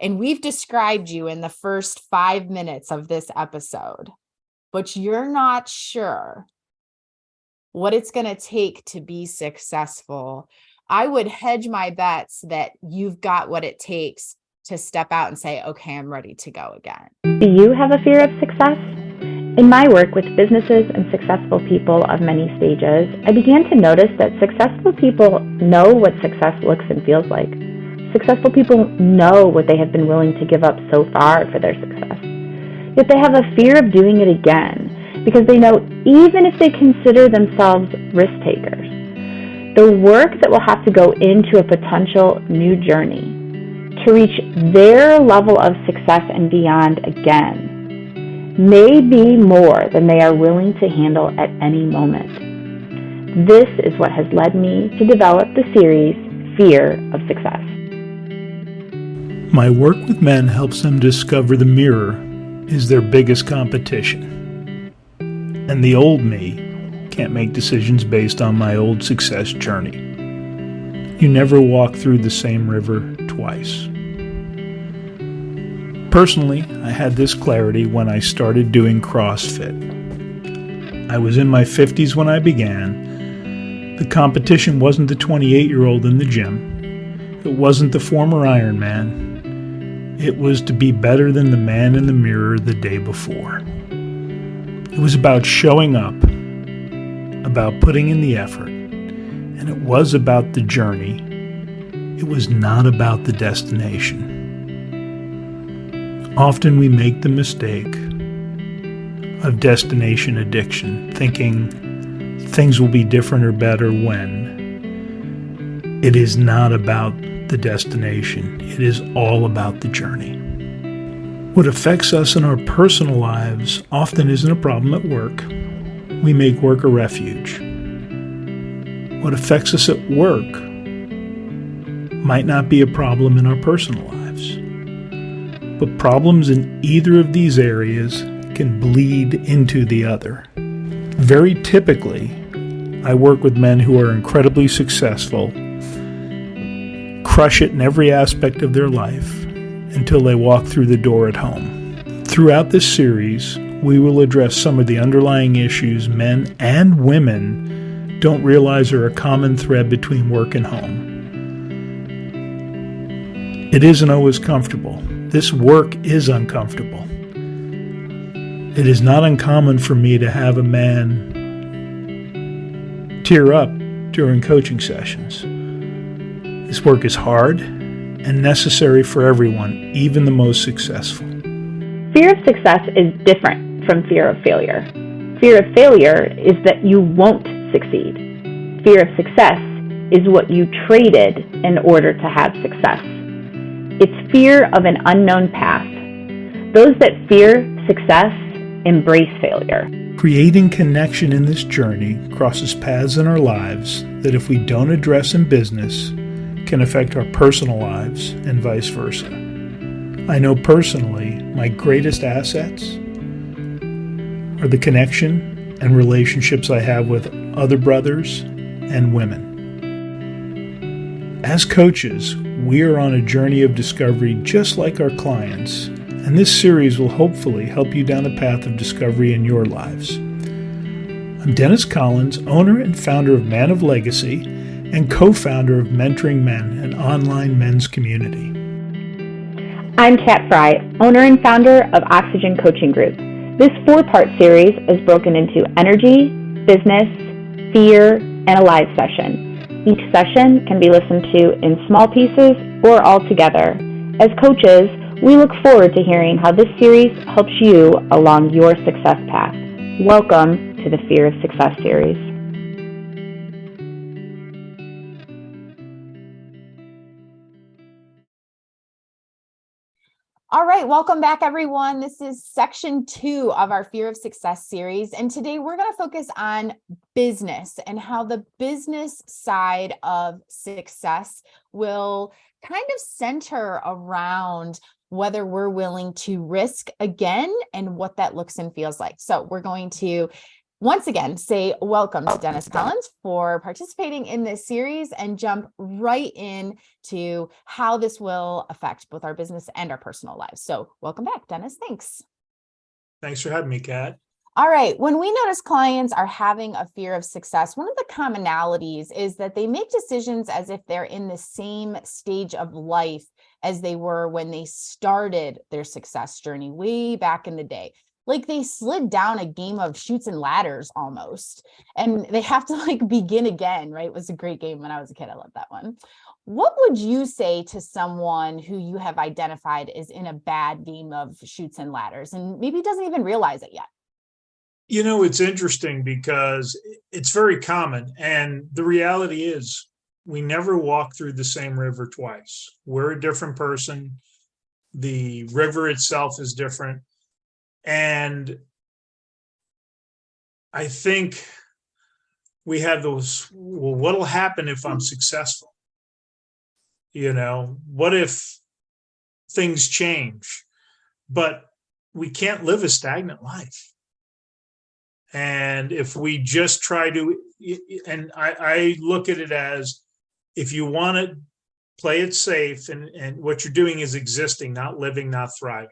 And we've described you in the first 5 minutes of this episode, but you're not sure what it's going to take to be successful, I would hedge my bets that you've got what it takes to step out and say, okay, I'm ready to go again. Do you have a fear of success? In my work with businesses and successful people of many stages, I began to notice that successful people know what success looks and feels like. Successful people know what they have been willing to give up so far for their success. Yet they have a fear of doing it again because they know even if they consider themselves risk takers, the work that will have to go into a potential new journey to reach their level of success and beyond again may be more than they are willing to handle at any moment. This is what has led me to develop the series Fear of Success. My work with men helps them discover the mirror is their biggest competition. And the old me can't make decisions based on my old success journey. You never walk through the same river twice. Personally, I had this clarity when I started doing CrossFit. I was in my 50s when I began. The competition wasn't the 28-year-old in the gym. It wasn't the former Ironman. It was to be better than the man in the mirror the day before. It was about showing up, about putting in the effort, and it was about the journey. It was not about the destination. Often we make the mistake of destination addiction, thinking things will be different or better when. It is not about the destination. It is all about the journey. What affects us in our personal lives often isn't a problem at work. We make work a refuge. What affects us at work might not be a problem in our personal lives. But problems in either of these areas can bleed into the other. Very typically, I work with men who are incredibly successful, crush it in every aspect of their life until they walk through the door at home. Throughout this series, we will address some of the underlying issues men and women don't realize are a common thread between work and home. It isn't always comfortable. This work is uncomfortable. It is not uncommon for me to have a man tear up during coaching sessions. This work is hard and necessary for everyone, even the most successful. Fear of success is different from fear of failure. Fear of failure is that you won't succeed. Fear of success is what you traded in order to have success. It's fear of an unknown path. Those that fear success embrace failure. Creating connection in this journey crosses paths in our lives that if we don't address in business, can affect our personal lives and vice versa. I know personally my greatest assets are the connection and relationships I have with other brothers and women. As coaches, we are on a journey of discovery just like our clients, and this series will hopefully help you down a path of discovery in your lives. I'm Dennis Collins, owner and founder of Man of Legacy, and co-founder of Mentoring Men, an online men's community. I'm Kat Fry, owner and founder of Oxygen Coaching Group. This 4-part series is broken into energy, business, fear, and a live session. Each session can be listened to in small pieces or all together. As coaches, we look forward to hearing how this series helps you along your success path. Welcome to the Fear of Success series. All right, welcome back, everyone. This is section 2 of our Fear of Success series. And today we're going to focus on business and how the business side of success will kind of center around whether we're willing to risk again and what that looks and feels like. So we're going to once again, say welcome to Dennis Collins for participating in this series and jump right in to how this will affect both our business and our personal lives. So welcome back, Dennis. Thanks. Thanks for having me, Kat. All right. When we notice clients are having a fear of success, one of the commonalities is that they make decisions as if they're in the same stage of life as they were when they started their success journey way back in the day. Like they slid down a game of Chutes and Ladders almost, and they have to like begin again, right? It was a great game when I was a kid. I loved that one. What would you say to someone who you have identified is in a bad game of Chutes and Ladders and maybe doesn't even realize it yet? You know, it's interesting because it's very common. And the reality is, we never walk through the same river twice. We're a different person. The river itself is different. And I think we have those, well, what'll happen if I'm successful? You know, what if things change? But we can't live a stagnant life. And if we just try to, and I look at it as, if you want to play it safe, and what you're doing is existing, not living, not thriving.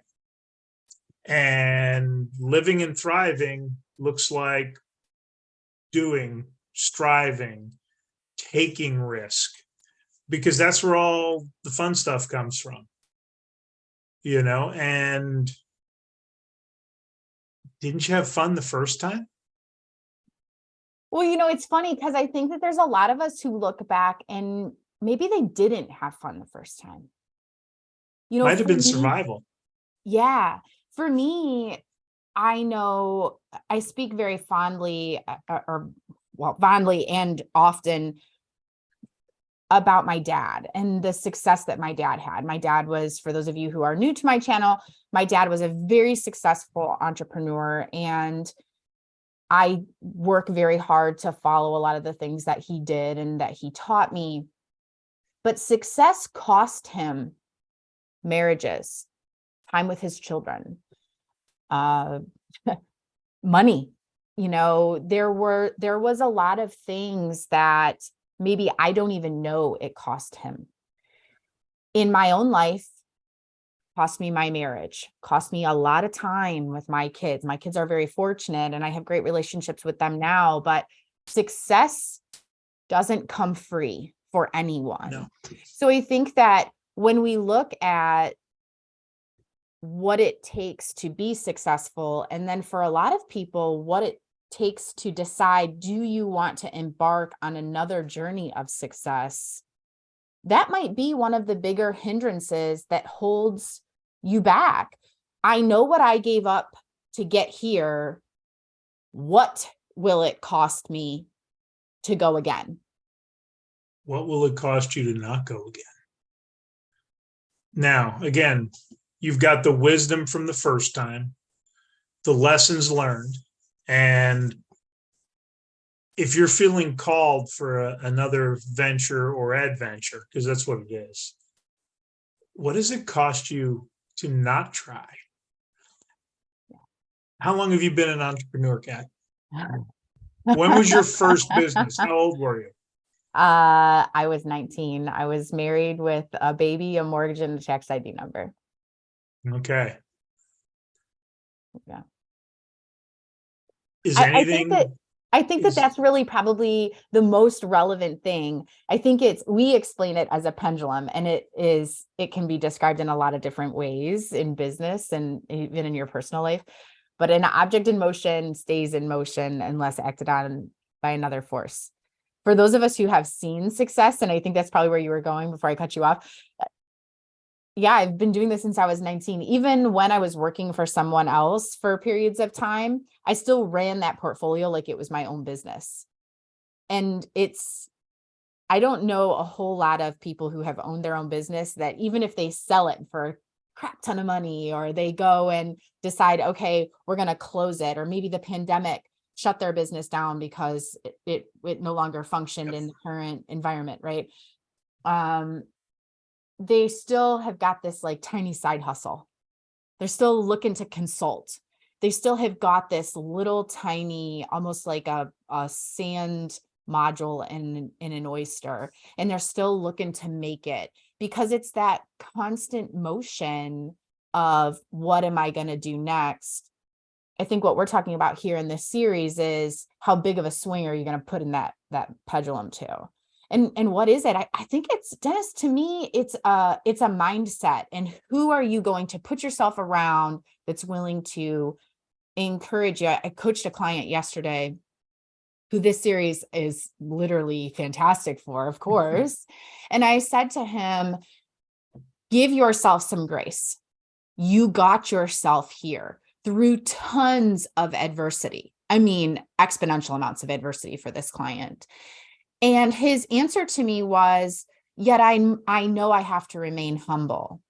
And living and thriving looks like doing, striving, taking risk, because that's where all the fun stuff comes from, you know. And didn't you have fun the first time? Well, you know, it's funny because I think that there's a lot of us who look back and maybe they didn't have fun the first time. You know, Might have for been me, survival. yeah, for me, I know I speak very fondly fondly and often about my dad and the success that my dad had. My dad was, for those of you who are new to my channel, my dad was a very successful entrepreneur, and I work very hard to follow a lot of the things that he did and that he taught me. But success cost him marriages, time with his children, uh, money. You know, there was a lot of things that maybe I don't even know it cost him. In my own life, cost me my marriage, cost me a lot of time with my kids. My kids are very fortunate and I have great relationships with them now, but success doesn't come free for anyone. No. So I think that when we look at what it takes to be successful, and then for a lot of people, what it takes to decide, do you want to embark on another journey of success? That might be one of the bigger hindrances that holds you back. I know what I gave up to get here. What will it cost me to go again? What will it cost you to not go again? Now, again, you've got the wisdom from the first time, the lessons learned, and if you're feeling called for another venture or adventure, because that's what it is, what does it cost you to not try? How long have you been an entrepreneur, Kat? When was your first business? How old were you? I was 19. I was married with a baby, a mortgage, and a tax ID number. Okay. Yeah. Is I anything? I think that that's really probably the most relevant thing. I think we explain it as a pendulum, and it can be described in a lot of different ways in business and even in your personal life. But an object in motion stays in motion unless acted on by another force. For those of us who have seen success, and I think that's probably where you were going before I cut you off. Yeah, I've been doing this since I was 19. Even when I was working for someone else for periods of time, I still ran that portfolio like it was my own business. And I don't know a whole lot of people who have owned their own business that even if they sell it for a crap ton of money, or they go and decide, okay, we're going to close it, or maybe the pandemic shut their business down because it no longer functioned in the current environment, right? They still have got this like tiny side hustle. They're still looking to consult. they still have got this little tiny, almost like a sand module in an oyster, and they're still looking to make it, because it's that constant motion of what am I going to do next. I think what we're talking about here in this series is how big of a swing are you going to put in that pendulum to? And what is it? I think it's, Dennis, to me, it's a mindset. And who are you going to put yourself around that's willing to encourage you? I coached a client yesterday who this series is literally fantastic for, of course. And I said to him, give yourself some grace. You got yourself here through tons of adversity. I mean, exponential amounts of adversity for this client. And his answer to me was, yet I know I have to remain humble.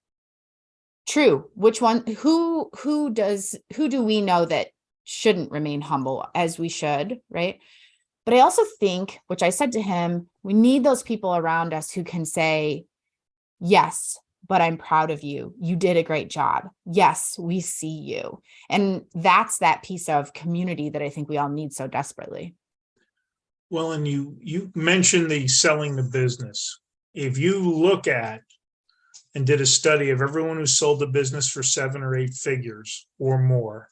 True. Which one, who do we know that shouldn't remain humble as we should, right? But I also think, which I said to him, we need those people around us who can say, yes, but I'm proud of you. You did a great job. Yes, we see you. And that's that piece of community that I think we all need so desperately. Well, and you mentioned the selling the business. If you look at and did a study of everyone who sold the business for 7 or 8 figures or more,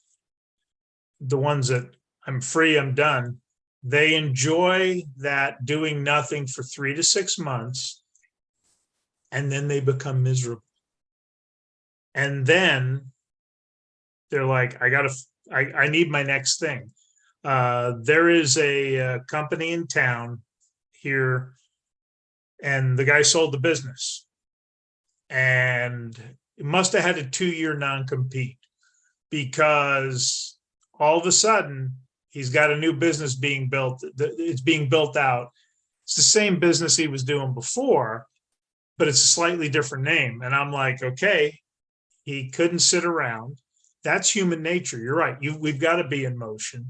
the ones that I'm free, I'm done, they enjoy that doing nothing for 3 to 6 months, and then they become miserable. And then they're like, I need my next thing. There is a company in town here, and the guy sold the business, and it must have had a 2-year non-compete, because all of a sudden he's got a new business being built. It's being built out. It's the same business he was doing before, but it's a slightly different name. And I'm like, okay, he couldn't sit around. That's human nature. You're right. We've got to be in motion.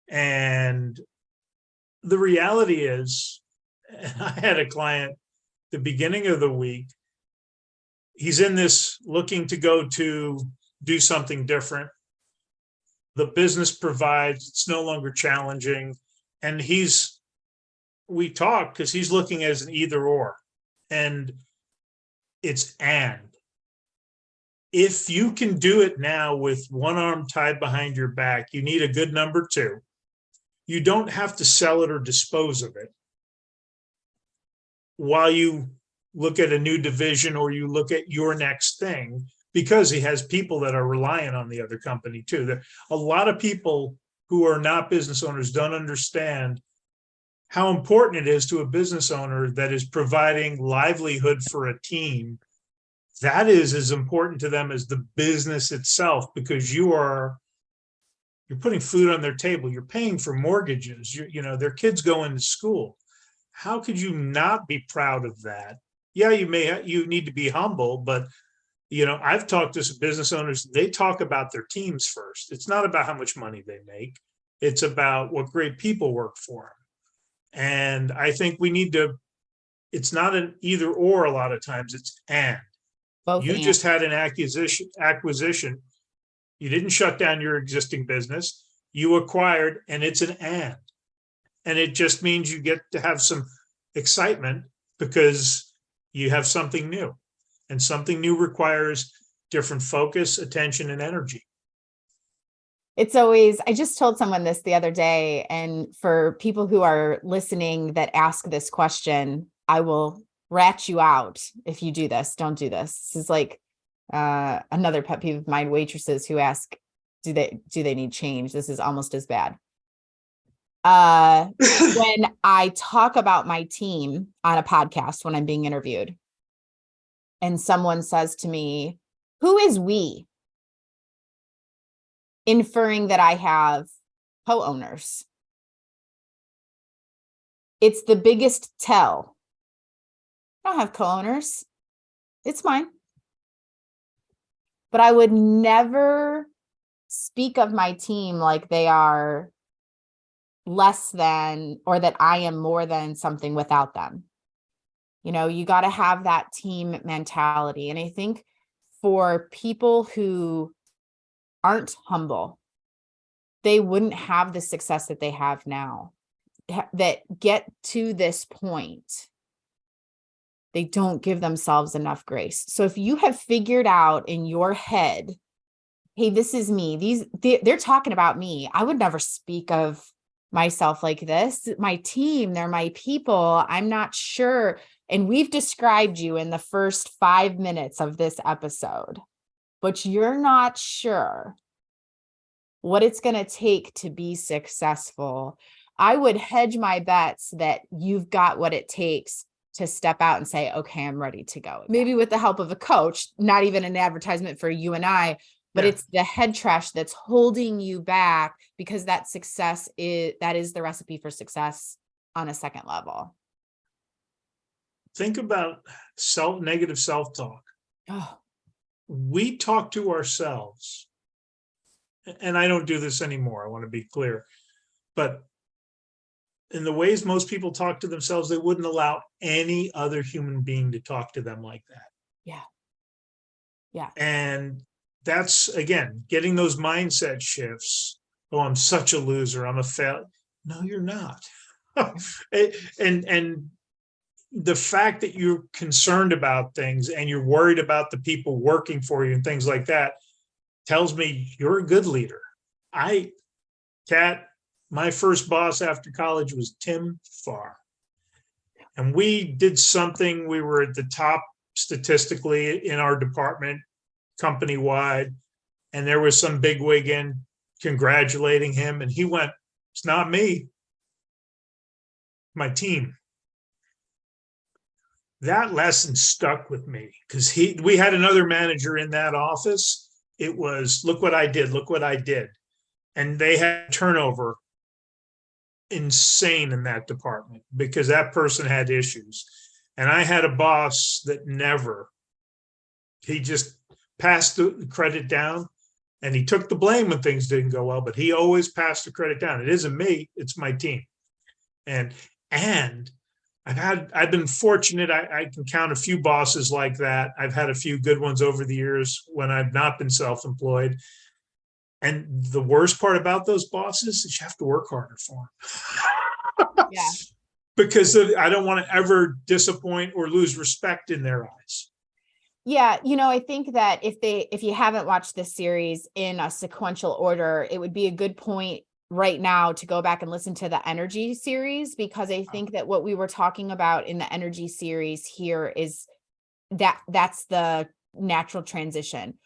And the reality is, I had a client the beginning of the week. He's in this looking to go to do something different. The business provides, it's no longer challenging. And we talk because he's looking as an either or. And it's and. If you can do it now with one arm tied behind your back, you need a good number 2. You don't have to sell it or dispose of it while you look at a new division or you look at your next thing, because he has people that are relying on the other company too. A lot of people who are not business owners don't understand how important it is to a business owner that is providing livelihood for a team. That is as important to them as the business itself, because you're putting food on their table. You're paying for mortgages. Their kids go into school. How could you not be proud of that? Yeah, you need to be humble, but I've talked to some business owners. They talk about their teams first. It's not about how much money they make. It's about what great people work for them. And I think we need to. It's not an either or. A lot of times it's and. Both You and. just had an acquisition. You didn't shut down your existing business. You acquired, and it's an and. And it just means you get to have some excitement because you have something new. And something new requires different focus, attention, and energy. It's always, I just told someone this the other day, and for people who are listening that ask this question, I will rat you out if you do this. Don't do this. This is like another pet peeve of mine, waitresses who ask, do they need change? This is almost as bad. When I talk about my team on a podcast, when I'm being interviewed, and someone says to me, who is we? Inferring that I have co-owners. It's the biggest tell. I don't have co-owners. It's mine. But I would never speak of my team like they are less than, or that I am more than something without them. You got to have that team mentality. And I think for people who aren't humble they wouldn't have the success that they have now, that get to this point. They don't give themselves enough grace. So if you have figured out in your head, hey, this is me, they're talking about me, I would never speak of myself like this. My team, they're my people. I'm not sure. And we've described you in the first 5 minutes of this episode, but you're not sure what it's going to take to be successful. I would hedge my bets that you've got what it takes to step out and say, okay, I'm ready to go. Maybe with the help of a coach, not even an advertisement for you and I, but it's the head trash that's holding you back, because that is the recipe for success on a second level. Think about negative self-talk. Oh, We talk to ourselves, and I don't do this anymore, I want to be clear, but in the ways most people talk to themselves, they wouldn't allow any other human being to talk to them like that. Yeah. And that's, again, getting those mindset shifts. Oh, I'm such a loser, I'm a failure. No, you're not. and the fact that you're concerned about things and you're worried about the people working for you and things like that tells me you're a good leader. Kat, my first boss after college was Tim Farr. And we did something, we were at the top statistically in our department, company-wide, and there was some bigwig in congratulating him, and he went, "It's not me, my team." That lesson stuck with me, because we had another manager in that office. It was, look what I did, look what I did. And they had turnover insane in that department because that person had issues. And I had a boss that he just passed the credit down, and he took the blame when things didn't go well, but he always passed the credit down. It isn't me, it's my team. And I've been fortunate. I can count a few bosses like that. I've had a few good ones over the years when I've not been self-employed. And the worst part about those bosses is you have to work harder for them. Yeah. Because I don't want to ever disappoint or lose respect in their eyes. Yeah, I think that if you haven't watched this series in a sequential order, it would be a good point right now to go back and listen to the energy series, because I think that what we were talking about in the energy series here is that's the natural transition.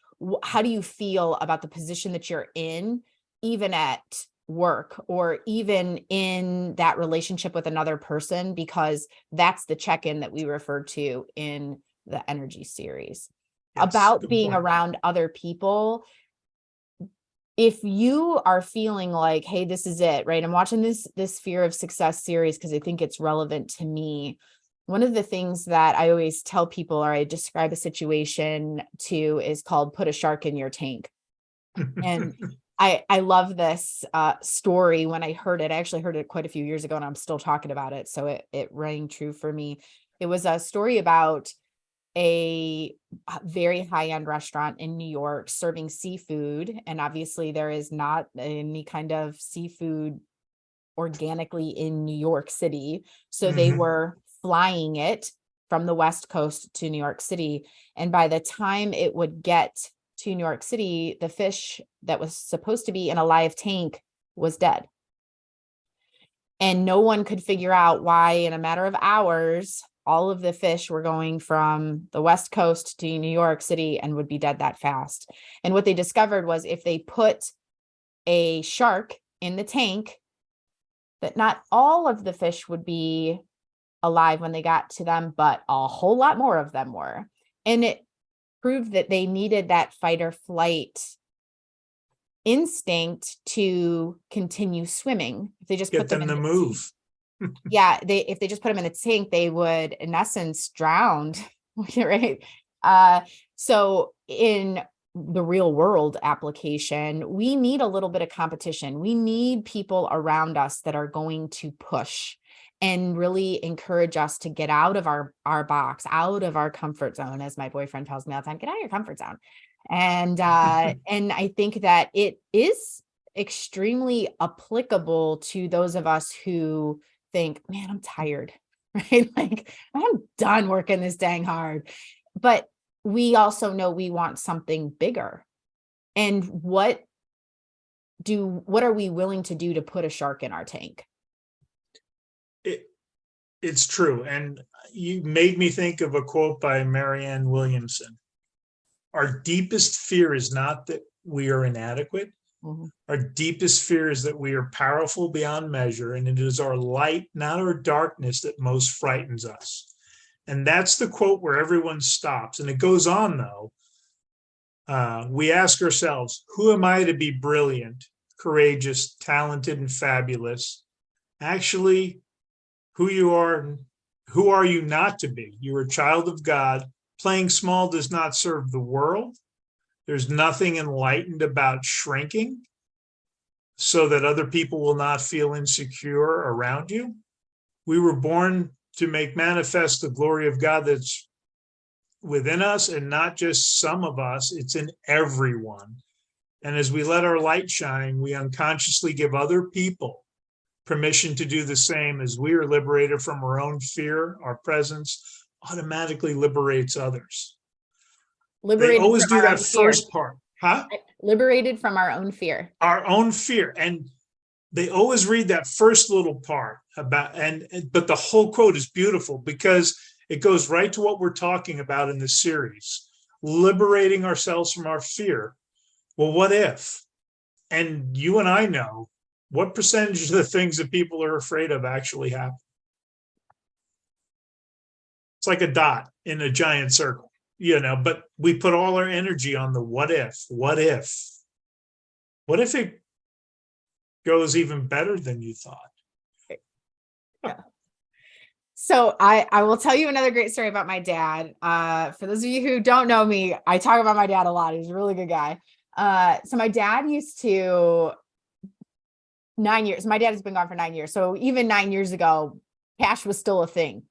How do you feel about the position that you're in, even at work or even in that relationship with another person? Because that's the check-in that we referred to in the energy series. Yes, about being around other people. If you are feeling like, hey, this is it, right? I'm watching this Fear of Success series because I think it's relevant to me. One of the things that I always tell people, or I describe a situation to, is called put a shark in your tank. And I love this story. When I heard it, I actually heard it quite a few years ago, and I'm still talking about it. So it rang true for me. It was a story about a very high-end restaurant in New York serving seafood. And obviously there is not any kind of seafood organically in New York City. So they were flying it from the West Coast to New York City. And by the time it would get to New York City, the fish that was supposed to be in a live tank was dead. And no one could figure out why, in a matter of hours, all of the fish were going from the West Coast to New York City and would be dead that fast. And what they discovered was, if they put a shark in the tank, that not all of the fish would be alive when they got to them, but a whole lot more of them were. And it proved that they needed that fight or flight instinct to continue swimming. If they just Get put them them in to move. Yeah, if they just put them in a tank, they would, in essence, drown, right? So in the real world application, we need a little bit of competition. We need people around us that are going to push and really encourage us to get out of our box, out of our comfort zone, as my boyfriend tells me all the time, get out of your comfort zone. And and I think that it is extremely applicable to those of us who think, man, I'm tired, right? Like, I'm done working this dang hard. But we also know we want something bigger. And what are we willing to do to put a shark in our tank? It's true. And you made me think of a quote by Marianne Williamson. Our deepest fear is not that we are inadequate. Mhm. Our deepest fear is that we are powerful beyond measure, and it is our light, not our darkness, that most frightens us. And that's the quote where everyone stops. And it goes on, though. We ask ourselves, who am I to be brilliant, courageous, talented, and fabulous? Actually, who are you not to be? You're a child of God. Playing small does not serve the world. There's nothing enlightened about shrinking so that other people will not feel insecure around you. We were born to make manifest the glory of God that's within us, and not just some of us, it's in everyone. And as we let our light shine, we unconsciously give other people permission to do the same. As we are liberated from our own fear, our presence automatically liberates others. They Liberated always from do our that own fear. first part, huh? Liberated from our own fear. Our own fear. And they always read that first little part about, but the whole quote is beautiful because it goes right to what we're talking about in this series, liberating ourselves from our fear. Well, what if? And you and I know what percentage of the things that people are afraid of actually happen. It's like a dot in a giant circle, but we put all our energy on the what if it goes even better than you thought. Yeah. So I will tell you another great story about my dad. For those of you who don't know me, I talk about my dad a lot. He's a really good guy. So my dad used to 9 years. My dad has been gone for 9 years. So even 9 years ago, cash was still a thing.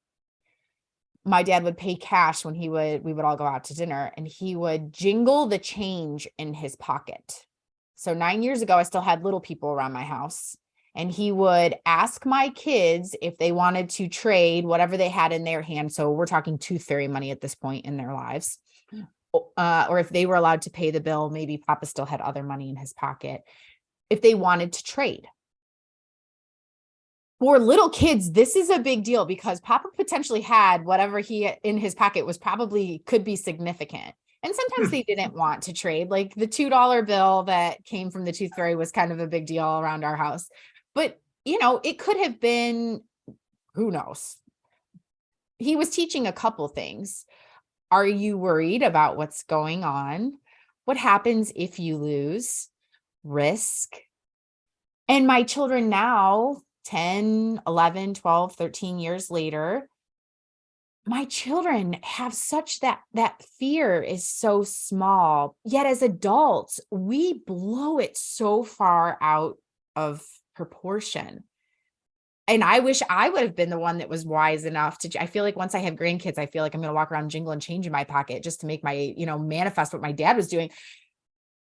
My dad would pay cash when we would all go out to dinner, and he would jingle the change in his pocket. So 9 years ago, I still had little people around my house, and he would ask my kids if they wanted to trade whatever they had in their hand. So we're talking tooth fairy money at this point in their lives, or if they were allowed to pay the bill. Maybe Papa still had other money in his pocket, if they wanted to trade. For little kids, this is a big deal because Papa potentially had whatever he in his pocket could be significant. And sometimes they didn't want to trade. Like the $2 bill that came from the tooth fairy was kind of a big deal around our house. But, it could have been, who knows? He was teaching a couple things. Are you worried about what's going on? What happens if you lose? Risk. And my children now, 10, 11, 12, 13 years later, my children have such that fear is so small. Yet as adults, we blow it so far out of proportion. And I wish I would have been the one that was wise enough I feel like once I have grandkids, I feel like I'm going to walk around jingling change in my pocket just to make my, manifest what my dad was doing.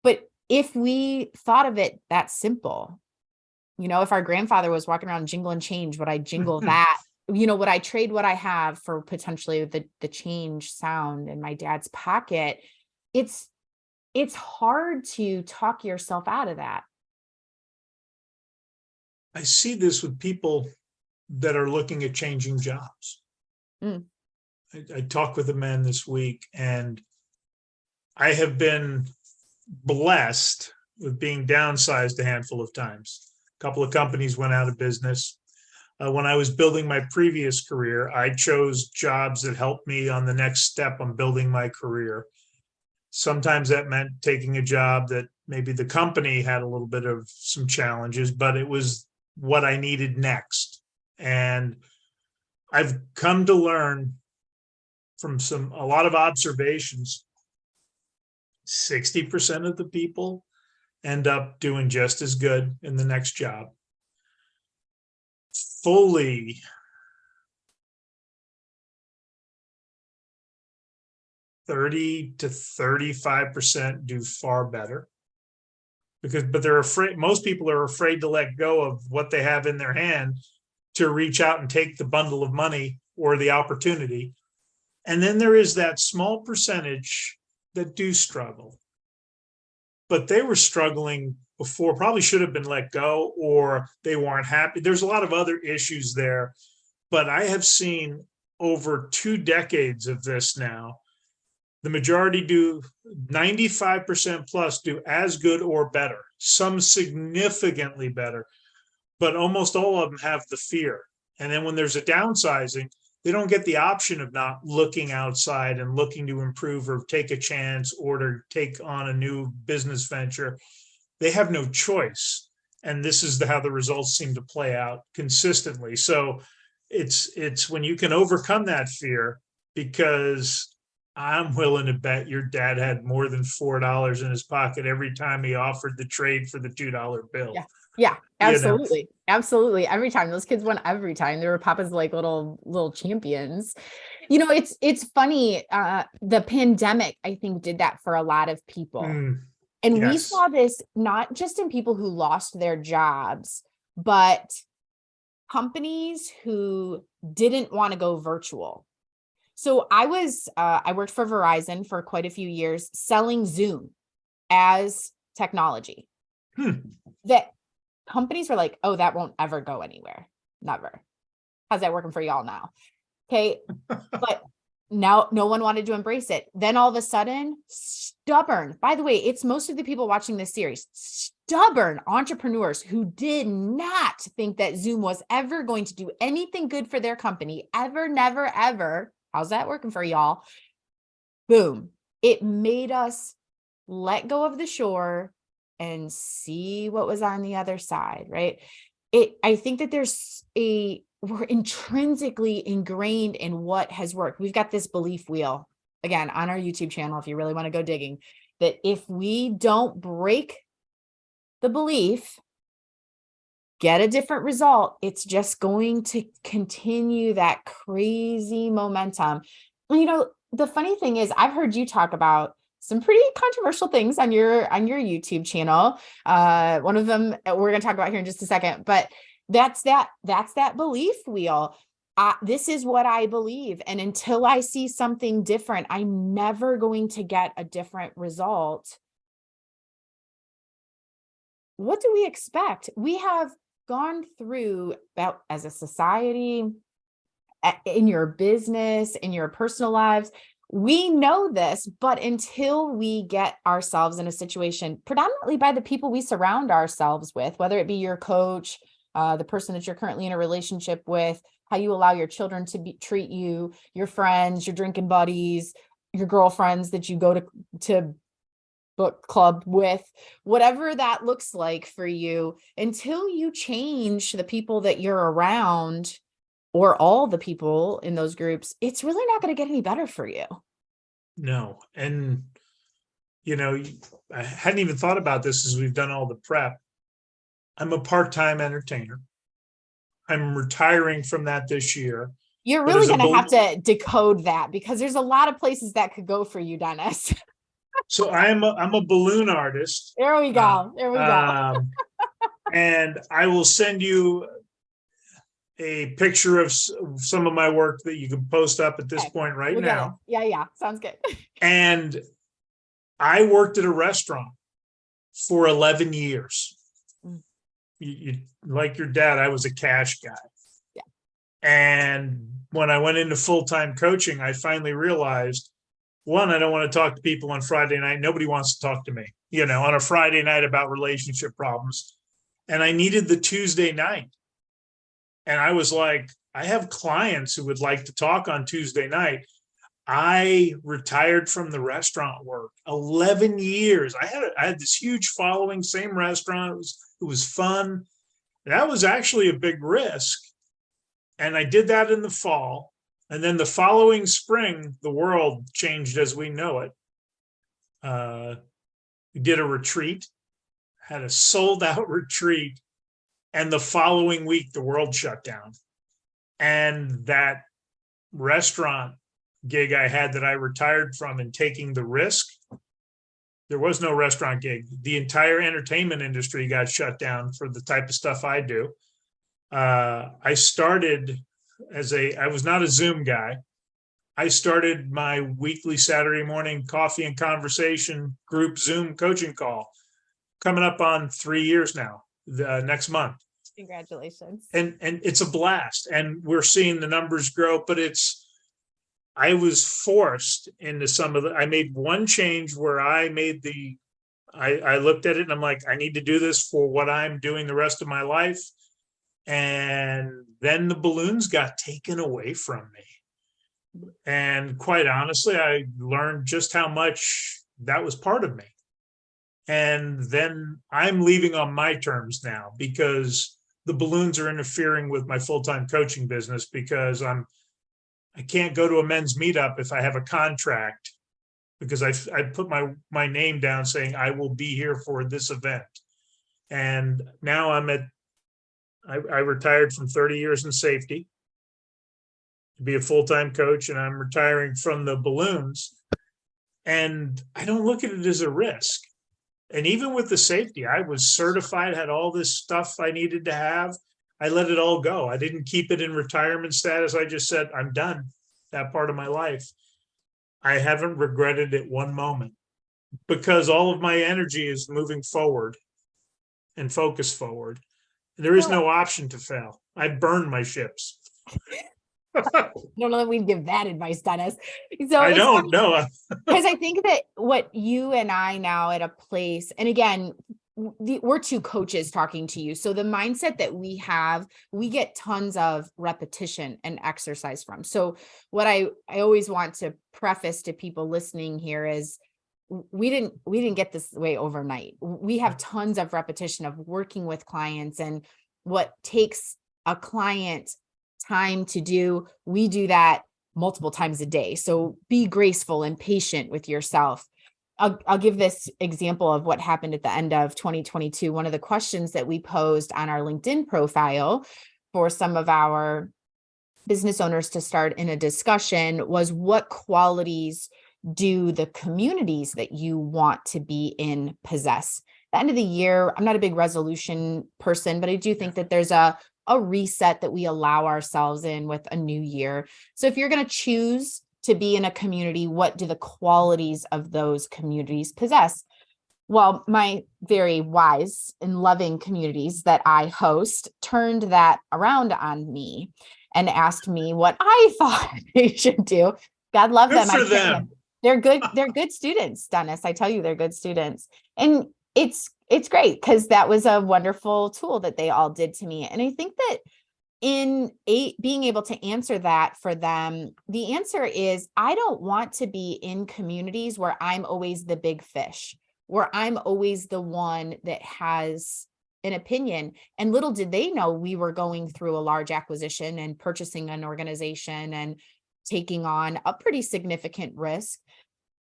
But if we thought of it that simple, if our grandfather was walking around jingling change, would I jingle that? Would I trade what I have for potentially the change sound in my dad's pocket? It's hard to talk yourself out of that. I see this with people that are looking at changing jobs. Mm. I talked with a man this week, and I have been blessed with being downsized a handful of times. A couple of companies went out of business. When I was building my previous career, I chose jobs that helped me on the next step on building my career. Sometimes that meant taking a job that maybe the company had a little bit of some challenges, but it was what I needed next. And I've come to learn from a lot of observations, 60% of the people end up doing just as good in the next job. Fully 30 to 35% do far better. but they're afraid. Most people are afraid to let go of what they have in their hand to reach out and take the bundle of money or the opportunity. And then there is that small percentage that do struggle, but they were struggling before, probably should have been let go, or they weren't happy. There's a lot of other issues there, but I have seen over 2 decades of this now, the majority do 95% plus do as good or better, some significantly better, but almost all of them have the fear. And then when there's a downsizing, they don't get the option of not looking outside and looking to improve or take a chance or to take on a new business venture. They have no choice. And this is how the results seem to play out consistently. So it's when you can overcome that fear, because I'm willing to bet your dad had more than $4 in his pocket every time he offered the trade for the $2 bill. Yeah. Yeah, absolutely. Absolutely. Every time those kids won, every time they were Papa's like little champions. It's funny. The pandemic, I think, did that for a lot of people. And we Yes. saw this not just in people who lost their jobs, but companies who didn't want to go virtual. So I worked for Verizon for quite a few years selling Zoom as technology. That companies were like, oh, that won't ever go anywhere. Never. How's that working for y'all now? Okay. But now no one wanted to embrace it. Then all of a sudden, stubborn, by the way, it's most of the people watching this series, stubborn entrepreneurs who did not think that Zoom was ever going to do anything good for their company, ever, never, ever. How's that working for y'all? Boom. It made us let go of the shore and see what was on the other side, right? I think that we're intrinsically ingrained in what has worked. We've got this belief wheel, again, on our YouTube channel, if you really want to go digging, that if we don't break the belief, get a different result, it's just going to continue that crazy momentum. And, the funny thing is, I've heard you talk about some pretty controversial things on your YouTube channel. One of them we're going to talk about here in just a second, but that's that belief wheel. This is what I believe. And until I see something different, I'm never going to get a different result. What do we expect? We have gone through that as a society, in your business, in your personal lives. We know this, but until we get ourselves in a situation, predominantly by the people we surround ourselves with, whether it be your coach, the person that you're currently in a relationship with, how you allow your children to treat you, your friends, your drinking buddies, your girlfriends that you go to book club with, whatever that looks like for you, until you change the people that you're around, or all the people in those groups, it's really not going to get any better for you. No. And, I hadn't even thought about this as we've done all the prep. I'm a part-time entertainer. I'm retiring from that this year. You're really going to have to decode that, because there's a lot of places that could go for you, Dennis. So I'm a balloon artist. There we go. And I will send you a picture of some of my work that you can post up at this point right now. Yeah. Sounds good. And I worked at a restaurant for 11 years. You like your dad, I was a cash guy. Yeah. And when I went into full-time coaching, I finally realized, one, I don't want to talk to people on Friday night. Nobody wants to talk to me, on a Friday night about relationship problems. And I needed the Tuesday night. And I was like, I have clients who would like to talk on Tuesday night. I retired from the restaurant work, 11 years. I had this huge following, same restaurant. It was fun. That was actually a big risk. And I did that in the fall. And then the following spring, the world changed as we know it. We did a retreat, had a sold out retreat. And the following week, the world shut down. And that restaurant gig I had that I retired from and taking the risk, There was no restaurant gig. The entire entertainment industry got shut down for the type of stuff I do. I started I was not a Zoom guy. I started my weekly Saturday morning coffee and conversation group Zoom coaching call, coming up on 3 years now, next month. Congratulations. And it's a blast. And we're seeing the numbers grow, but I was forced into I made one change where I looked at it and I'm like, I need to do this for what I'm doing the rest of my life. And then the balloons got taken away from me. And quite honestly, I learned just how much that was part of me. And then I'm leaving on my terms now because the balloons are interfering with my full-time coaching business, because I can't go to a men's meetup if I have a contract, because I put my name down saying I will be here for this event. And now I retired from 30 years in safety to be a full-time coach, and I'm retiring from the balloons. And I don't look at it as a risk. And even with the safety, I was certified, had all this stuff I needed to have. I let it all go. I didn't keep it in retirement status. I just said, I'm done that part of my life. I haven't regretted it one moment, because all of my energy is moving forward and focus forward. There is no option to fail. I burned my ships. I don't know that we'd give that advice, Dennis. So I don't know. Because I think that what you and I now at a place, and again, we're two coaches talking to you. So the mindset that we have, we get tons of repetition and exercise from. So what I always want to preface to people listening here is we didn't get this way overnight. We have tons of repetition of working with clients, and what takes a client time to do, we do that multiple times a day. So be graceful and patient with yourself. I'll give this example of what happened at the end of 2022. One of the questions that we posed on our LinkedIn profile for some of our business owners to start in a discussion was, what qualities do the communities that you want to be in possess? At the end of the year, I'm not a big resolution person, but I do think that there's a reset that we allow ourselves in with a new year. So if you're going to choose to be in a community, what do the qualities of those communities possess? Well, my very wise and loving communities that I host turned that around on me and asked me what I thought they should do. God love them. Good for them. They're good students, Dennis. I tell you, they're good students. And it's great, because that was a wonderful tool that they all did to me. And I think that in being able to answer that for them, the answer is, I don't want to be in communities where I'm always the big fish, where I'm always the one that has an opinion. And little did they know we were going through a large acquisition and purchasing an organization and taking on a pretty significant risk.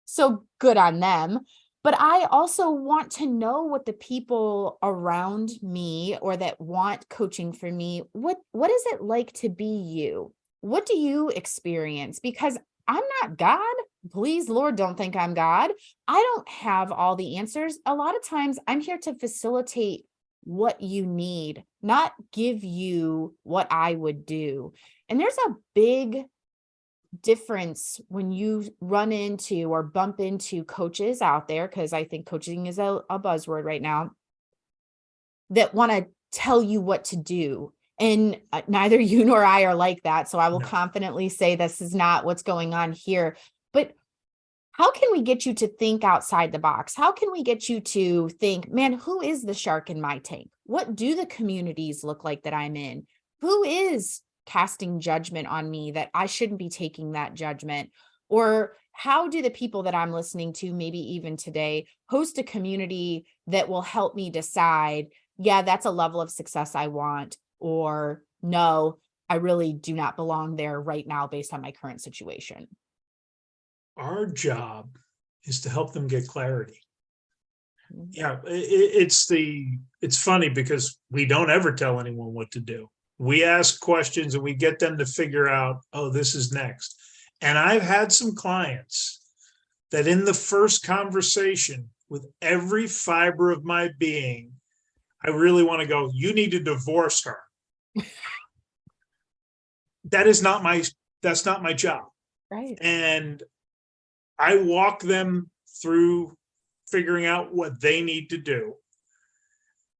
So good on them. But I also want to know what the people around me or that want coaching from me, what is it like to be you? What do you experience? Because I'm not God. Please, Lord, don't think I'm God. I don't have all the answers. A lot of times I'm here to facilitate what you need, not give you what I would do. And there's a big difference when you run into or bump into coaches out there, because I think coaching is a buzzword right now, that want to tell you what to do. And neither you nor I are like that. So I will confidently say this is not what's going on here. But how can we get you to think outside the box? How can we get you to think, man, who is the shark in my tank? What do the communities look like that I'm in? Who is casting judgment on me that I shouldn't be taking that judgment? Or how do the people that I'm listening to, maybe even today, host a community that will help me decide, yeah, that's a level of success I want, or no, I really do not belong there right now based on my current situation? Our job is to help them get clarity. Yeah, it's funny because we don't ever tell anyone what to do. We ask questions and we get them to figure out, oh, this is next. And I've had some clients that in the first conversation with every fiber of my being, I really want to go, you need to divorce her. That's not my job. Right. And I walk them through figuring out what they need to do.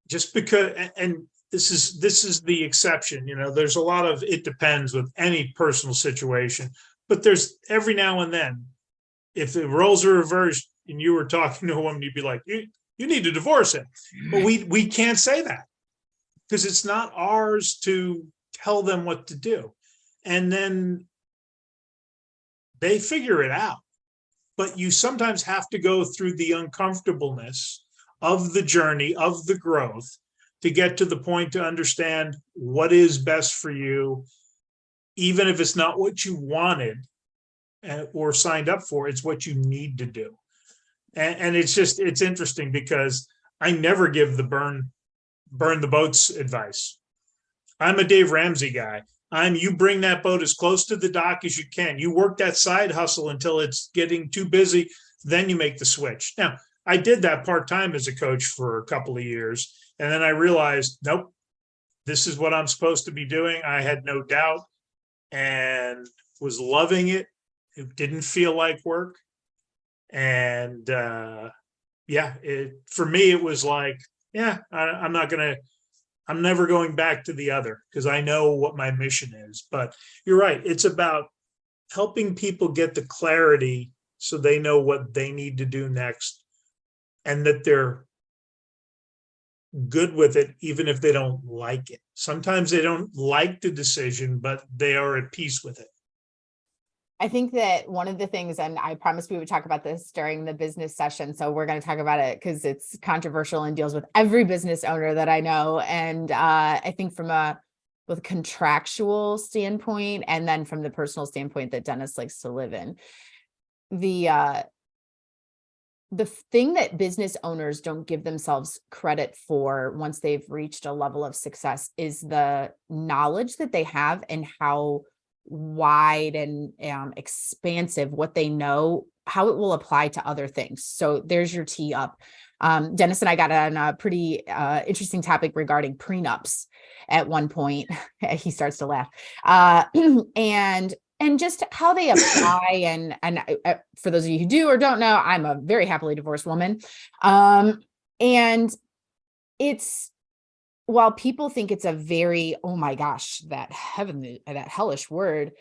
Just because, and this is the exception, there's a lot of it depends with any personal situation, but there's every now and then, if the roles are reversed and you were talking to a woman, you'd be like, you need to divorce him. But we can't say that because it's not ours to tell them what to do. And then they figure it out. But you sometimes have to go through the uncomfortableness of the journey, of the growth, to get to the point to understand what is best for you, even if it's not what you wanted or signed up for, it's what you need to do. And it's interesting because I never give the burn the boats advice. I'm a Dave Ramsey guy. You bring that boat as close to the dock as you can. You work that side hustle until it's getting too busy, then you make the switch. Now, I did that part-time as a coach for a couple of years, and then I realized, nope, this is what I'm supposed to be doing. I had no doubt and was loving it. It didn't feel like work. And for me, it was like, I'm never going back to the other because I know what my mission is. But you're right. It's about helping people get the clarity so they know what they need to do next and that they're good with it, even if they don't like it. Sometimes they don't like the decision, but they are at peace with it. I think that one of the things, and I promised we would talk about this during the business session, so we're going to talk about it because it's controversial and deals with every business owner that I know. And I think from both contractual standpoint and then from the personal standpoint that Dennis likes to live in, the thing that business owners don't give themselves credit for once they've reached a level of success is the knowledge that they have and how wide and expansive what they know, how it will apply to other things. So there's your tee up. Dennis and I got on a pretty interesting topic regarding prenups at one point. He starts to laugh. And just how they apply. And for those of you who do or don't know, I'm a very happily divorced woman. And it's, while people think it's a very, oh my gosh, that hellish word,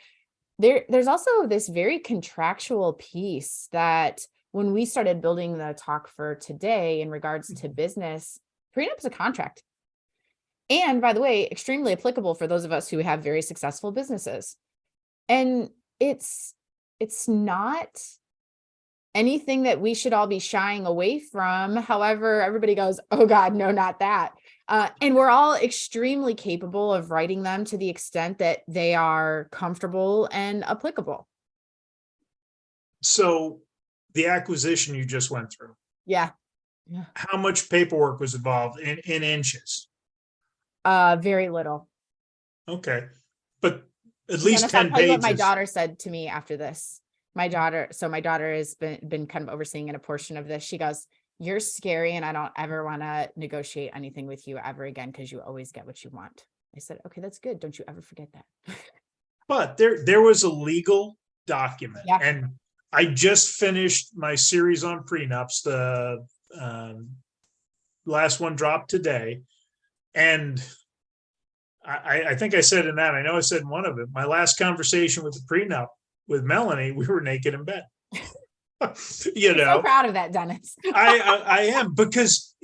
there's also this very contractual piece that when we started building the talk for today in regards to business, prenup is a contract. And by the way, extremely applicable for those of us who have very successful businesses. And it's not anything that we should all be shying away from. However, everybody goes, oh God, no, not that. And we're all extremely capable of writing them to the extent that they are comfortable and applicable. So the acquisition you just went through. Yeah. How much paperwork was involved in inches? Very little. Okay. But at least Dennis, 10 I'll tell you pages. what my daughter said to me after this. My daughter has been kind of overseeing in a portion of this. She goes, you're scary and I don't ever want to negotiate anything with you ever again because you always get what you want. I said, okay, that's good. Don't you ever forget that. But there was a legal document. Yeah. And I just finished my series on prenups. The last one dropped today. And I think I said in that, I know I said in one of it, my last conversation with the prenup with Melanie, we were naked in bed. I'm so proud of that, Dennis. I am, because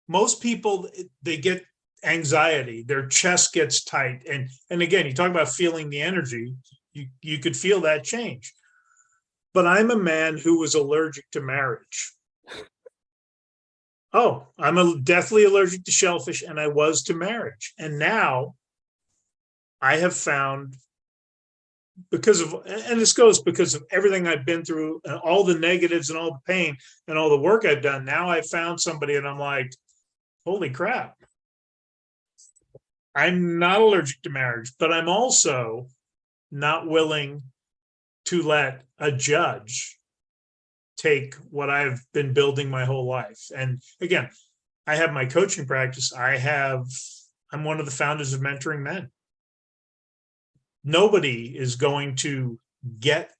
most people, they get anxiety, their chest gets tight. And again, you talk about feeling the energy, you could feel that change. But I'm a man who was allergic to marriage. Oh, I'm deathly allergic to shellfish, and I was to marriage. And now I have found, because of everything I've been through, and all the negatives and all the pain and all the work I've done. Now I found somebody and I'm like, holy crap. I'm not allergic to marriage, but I'm also not willing to let a judge take what I've been building my whole life. And again, I have my coaching practice. I'm one of the founders of Mentoring Men. Nobody is going to get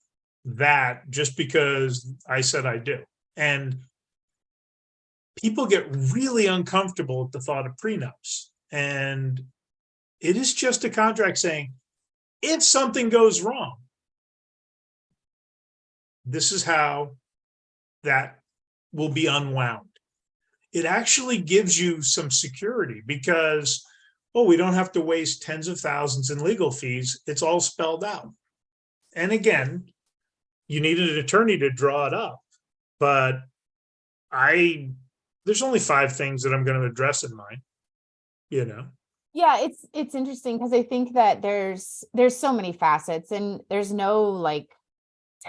that just because I said I do. And people get really uncomfortable at the thought of prenups. And it is just a contract saying, if something goes wrong, this is how that will be unwound. It actually gives you some security because, we don't have to waste tens of thousands in legal fees. It's all spelled out. And again, you need an attorney to draw it up. But there's only 5 things that I'm going to address in mine, Yeah, it's interesting because I think that there's so many facets, and there's no like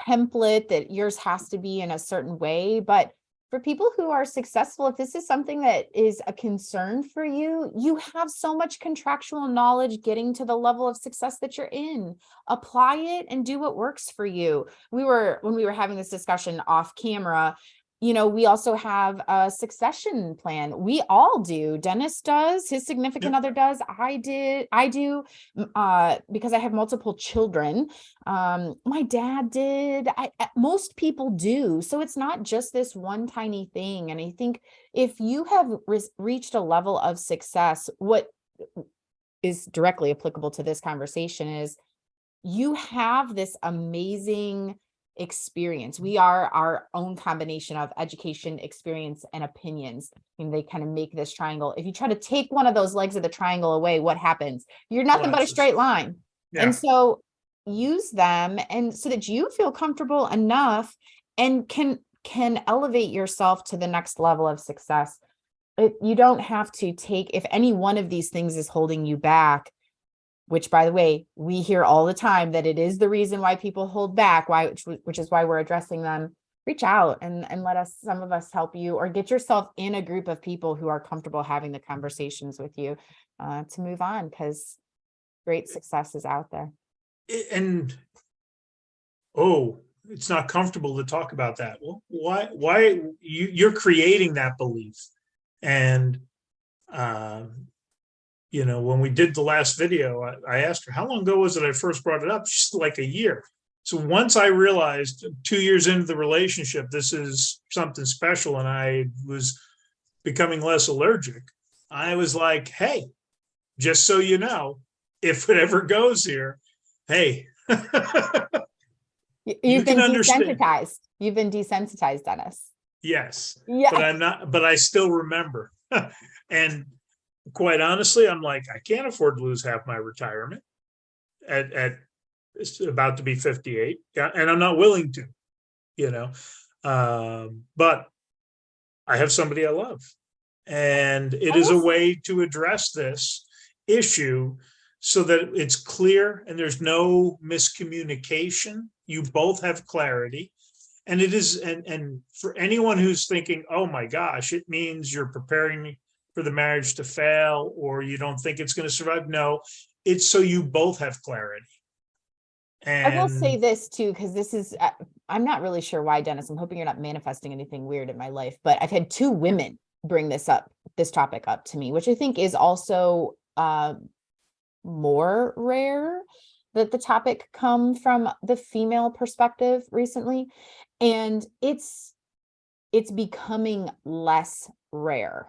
template that yours has to be in a certain way. But for people who are successful, if this is something that is a concern for you, you have so much contractual knowledge getting to the level of success that you're in. Apply it and do what works for you. When we were having this discussion off camera, we also have a succession plan. We all do. Dennis does, his significant other does. I do, because I have multiple children. My dad did. Most people do. So it's not just this one tiny thing. And I think if you have reached a level of success, what is directly applicable to this conversation is you have this amazing experience. We are our own combination of education, experience, and opinions. And they kind of make this triangle. If you try to take one of those legs of the triangle away, what happens? You're nothing but a straight line. Yeah. And so use them, and so that you feel comfortable enough and can elevate yourself to the next level of success. You don't have to take, if any one of these things is holding you back, which, by the way, we hear all the time that it is the reason why people hold back, which is why we're addressing them. Reach out and let some of us help you, or get yourself in a group of people who are comfortable having the conversations with you to move on, because great success is out there. And it's not comfortable to talk about that. Well, why you're creating that belief? And when we did the last video, I asked her, how long ago was it I first brought it up? She's like a year. So once I realized 2 years into the relationship, this is something special, and I was becoming less allergic, I was like, hey, just so you know, if it ever goes here, hey, you've been desensitized. You've been desensitized, Dennis. Yes. Yeah. But I still remember. And quite honestly, I'm like, I can't afford to lose half my retirement at it's about to be 58. And I'm not willing to, but I have somebody I love. And it is a way to address this issue so that it's clear and there's no miscommunication. You both have clarity. And it is, and for anyone who's thinking, oh my gosh, it means you're preparing for the marriage to fail, or you don't think it's going to survive. No, it's so you both have clarity. And I will say this too, because this is, I'm not really sure why, Dennis. I'm hoping you're not manifesting anything weird in my life, but I've had 2 women bring this topic up to me, which I think is also more rare, that the topic come from the female perspective recently. And it's becoming less rare.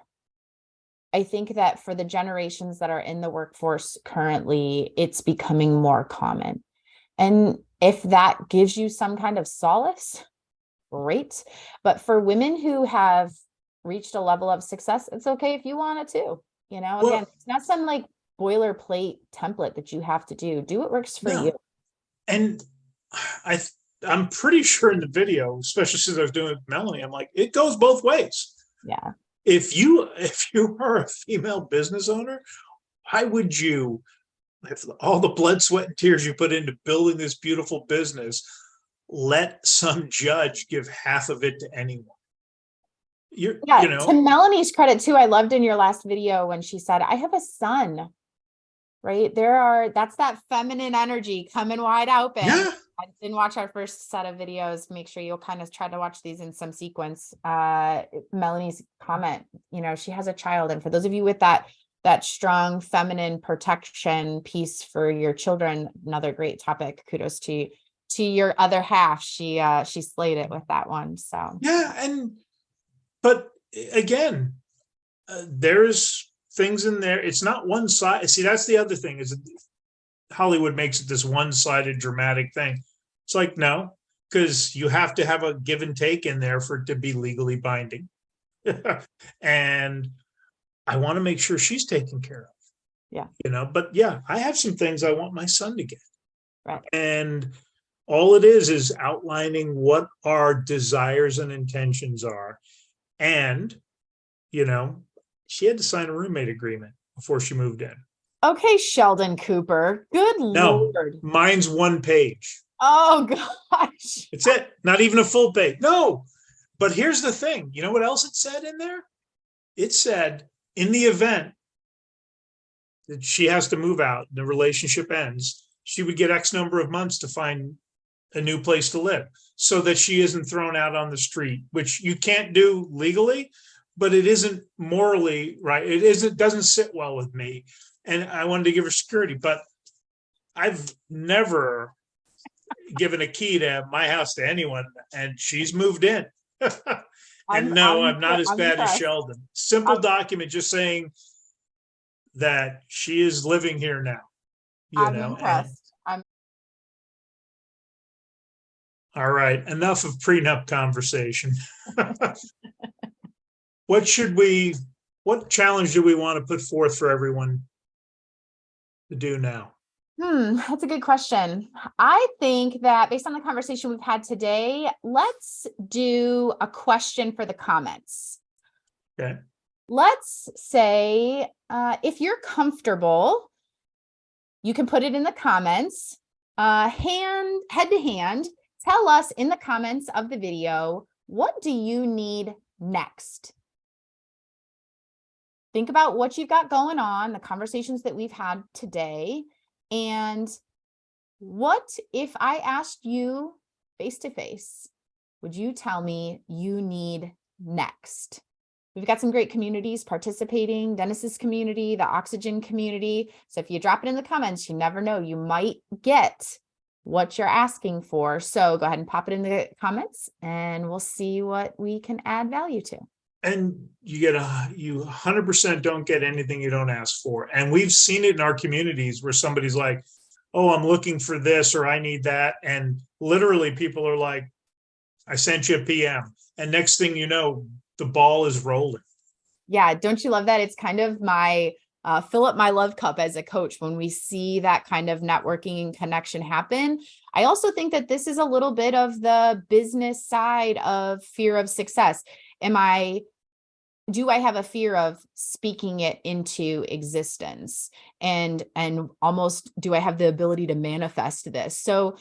I think that for the generations that are in the workforce currently, it's becoming more common. And if that gives you some kind of solace, great. But for women who have reached a level of success, it's okay if you want it too. Again, it's not some like boilerplate template that you have to do. Do what works for you. And I'm pretty sure in the video, especially since I was doing it with Melanie, I'm like, it goes both ways. Yeah. If you are a female business owner, why would you, if all the blood, sweat, and tears you put into building this beautiful business, let some judge give half of it to anyone? To Melanie's credit too, I loved in your last video when she said, I have a son, right? That's that feminine energy coming wide open. Yeah. I didn't watch our first set of videos. Make sure you'll kind of try to watch these in some sequence. Melanie's comment, she has a child. And for those of you with that strong feminine protection piece for your children, another great topic. Kudos to your other half. She slayed it with that one. So yeah. But again, there's things in there. It's not one side. See, that's the other thing is Hollywood makes it this one-sided dramatic thing. It's like, no, because you have to have a give and take in there for it to be legally binding. And I want to make sure she's taken care of. Yeah. But yeah, I have some things I want my son to get. Right. And all it is outlining what our desires and intentions are. And, she had to sign a roommate agreement before she moved in. Okay, Sheldon Cooper. Good No, Lord. mine's one page. Oh gosh. It's it. Not even a full page. No. But here's the thing. You know what else it said in there? It said in the event that she has to move out, the relationship ends, she would get X number of months to find a new place to live so that she isn't thrown out on the street, which you can't do legally, but it isn't morally right. It doesn't sit well with me. And I wanted to give her security, but I've never given a key to my house to anyone, and she's moved in. And no, I'm not as bad as Sheldon. Simple document just saying that she is living here now. I'm impressed. All right, enough of prenup conversation. What challenge do we want to put forth for everyone to do now? That's a good question. I think that based on the conversation we've had today, let's do a question for the comments. Okay. Let's say, if you're comfortable, you can put it in the comments, head to hand, tell us in the comments of the video, what do you need next? Think about what you've got going on, the conversations that we've had today. And what if I asked you face to face, would you tell me you need next? We've got some great communities participating, Dennis's community, the Oxygen community. So if you drop it in the comments, you never know, you might get what you're asking for. So go ahead and pop it in the comments and we'll see what we can add value to. And you 100% don't get anything you don't ask for. And we've seen it in our communities where somebody's like, oh, I'm looking for this, or I need that. And literally people are like, I sent you a PM. And next thing you know, the ball is rolling. Yeah. Don't you love that? It's kind of my fill up my love cup as a coach when we see that kind of networking and connection happen. I also think that this is a little bit of the business side of fear of success. Do I have a fear of speaking it into existence? And almost, do I have the ability to manifest this? So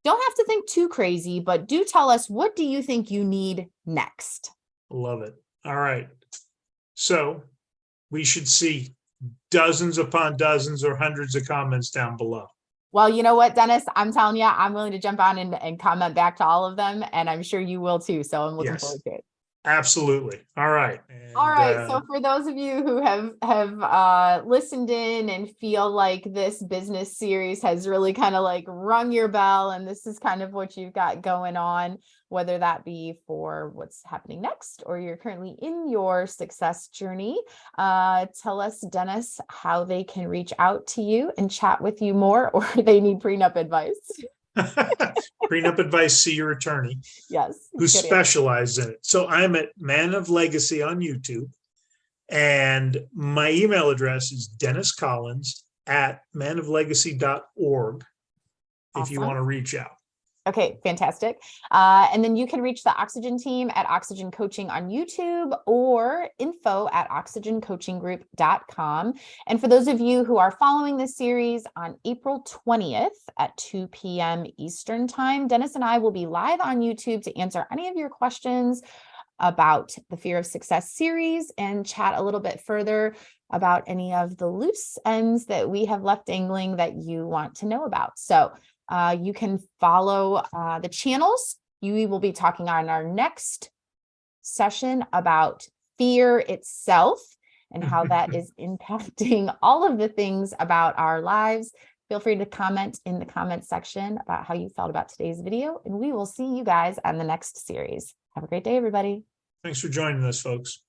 don't have to think too crazy, but do tell us, what do you think you need next? Love it. All right. So we should see dozens upon dozens or hundreds of comments down below. Well, you know what, Dennis, I'm telling you, I'm willing to jump on and comment back to all of them. And I'm sure you will too. So I'm looking forward to it. Absolutely. All right. All right. So for those of you who have listened in and feel like this business series has really kind of like rung your bell, and this is kind of what you've got going on, whether that be for what's happening next or you're currently in your success journey, tell us, Dennis, how they can reach out to you and chat with you more, or they need prenup advice. Prenup advice, see your attorney. Yes. Who specializes in it. So I'm at Man of Legacy on YouTube, and my email address is denniscollins@manoflegacy.org if you want to reach out. Okay, fantastic. And then you can reach the Oxygen team at Oxygen Coaching on YouTube or info@oxygencoachinggroup.com. And for those of you who are following this series, on April 20th at 2 p.m. Eastern time, Dennis and I will be live on YouTube to answer any of your questions about the Fear of Success series and chat a little bit further about any of the loose ends that we have left dangling that you want to know about. So You can follow the channels. We will be talking on our next session about fear itself and how that is impacting all of the things about our lives. Feel free to comment in the comment section about how you felt about today's video, and we will see you guys on the next series. Have a great day, everybody. Thanks for joining us, folks.